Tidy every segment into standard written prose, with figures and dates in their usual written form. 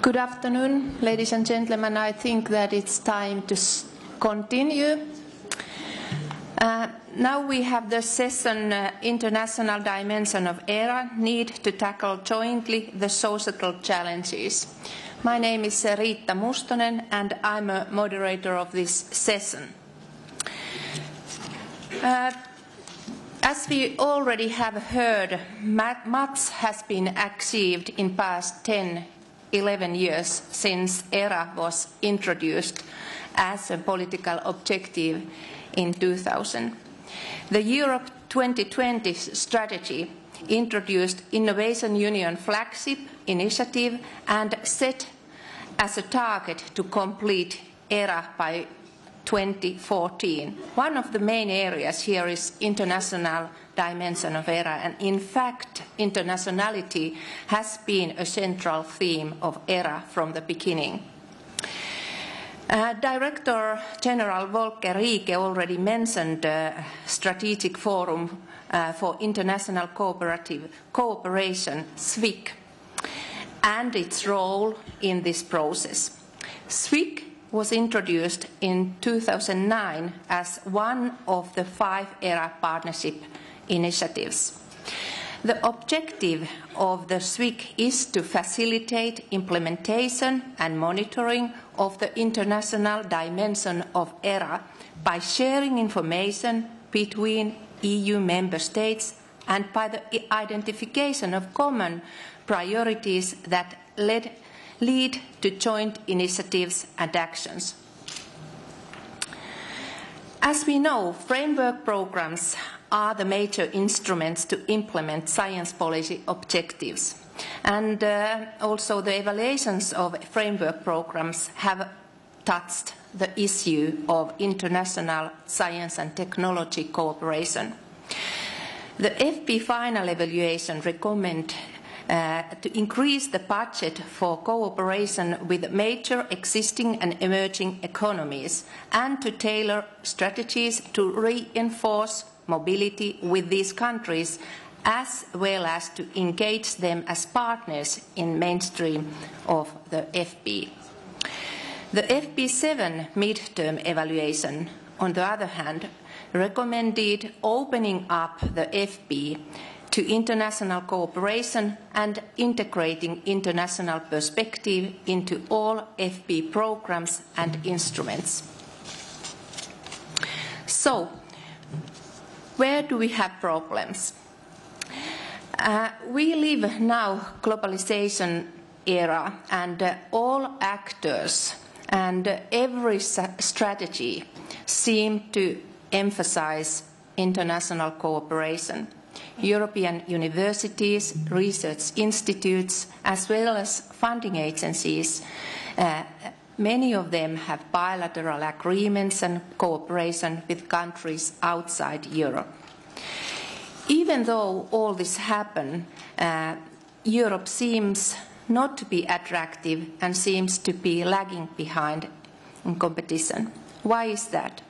Good afternoon, ladies and gentlemen. I think that it's time to continue. Now we have the session International Dimension of ERA, Need to Tackle Jointly the Societal Challenges. My name is Riitta Mustonen and I'm a moderator of this session. As we already have heard, much has been achieved in past 10-11 years since ERA was introduced as a political objective in 2000. The Europe 2020 strategy introduced Innovation Union flagship initiative and set as a target to complete ERA by 2014. One of the main areas here is international dimension of ERA, and in fact internationality has been a central theme of ERA from the beginning. Director General Volker Rieke already mentioned the Strategic Forum for International Cooperation, SFIC, and its role in this process. SFIC was introduced in 2009 as one of the 5 ERA partnership initiatives. The objective of the SFIC is to facilitate implementation and monitoring of the international dimension of ERA by sharing information between EU member states and by the identification of common priorities that lead to joint initiatives and actions. As we know, framework programs are the major instruments to implement science policy objectives. And also the evaluations of framework programs have touched the issue of international science and technology cooperation. The FP final evaluation recommends to increase the budget for cooperation with major existing and emerging economies and to tailor strategies to reinforce mobility with these countries as well as to engage them as partners in mainstream of the FP. The FP7 midterm evaluation, on the other hand, recommended opening up the FP to international cooperation and integrating international perspective into all FP programs and instruments. So, where do we have problems? We live now globalization era, and all actors and every strategy seem to emphasize international cooperation. European universities, research institutes, as well as funding agencies, many of them have bilateral agreements and cooperation with countries outside Europe. Even though all this happened, Europe seems not to be attractive and seems to be lagging behind in competition. Why is that?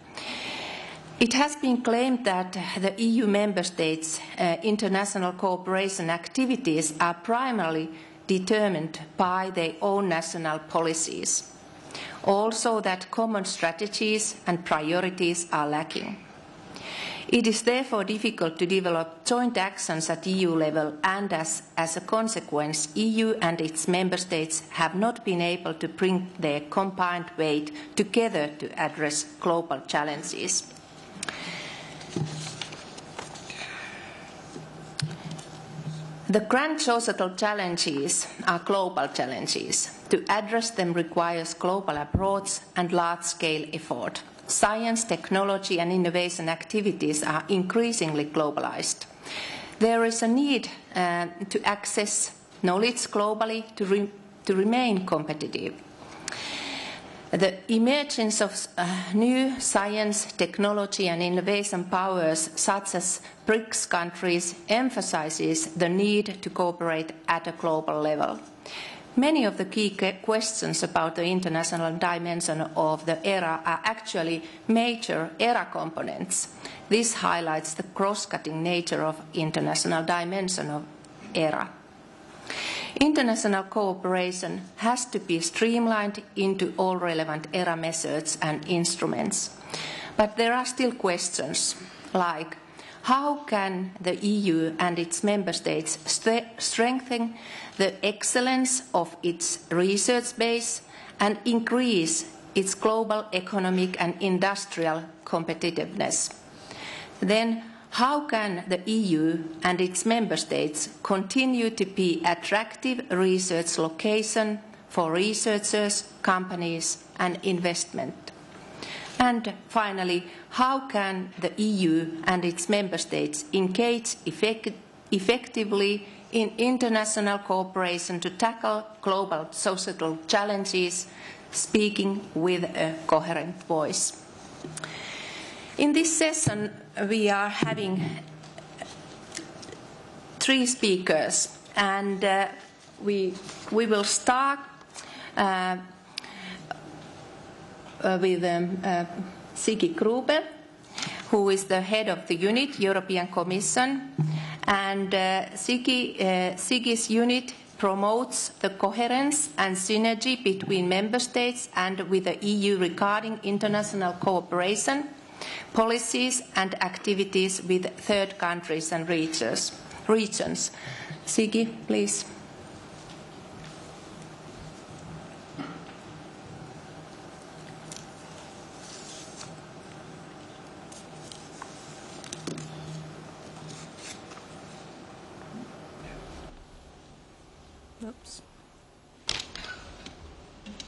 It has been claimed that the EU member states' international cooperation activities are primarily determined by their own national policies. Also that common strategies and priorities are lacking. It is therefore difficult to develop joint actions at EU level, and as a consequence, EU and its member states have not been able to bring their combined weight together to address global challenges. The grand societal challenges are global challenges. To address them requires global approach and large-scale effort. Science, technology and innovation activities are increasingly globalized. There is a need to access knowledge globally to remain competitive. The emergence of new science, technology and innovation powers such as BRICS countries emphasizes the need to cooperate at a global level. Many of the key questions about the international dimension of the ERA are actually major ERA components. This highlights the cross-cutting nature of international dimension of ERA. International cooperation has to be streamlined into all relevant ERA methods and instruments. But there are still questions like how can the EU and its member states strengthen the excellence of its research base and increase its global economic and industrial competitiveness? Then, how can the EU and its member states continue to be attractive research location for researchers, companies and investment? And finally, how can the EU and its member states engage effectively in international cooperation to tackle global societal challenges, speaking with a coherent voice? In this session, we are having 3 speakers, and we will start with Sigi Gruber, who is the head of the unit, European Commission, and Sigi's unit promotes the coherence and synergy between member states and with the EU regarding international cooperation, policies and activities with third countries and regions. Sigi, please.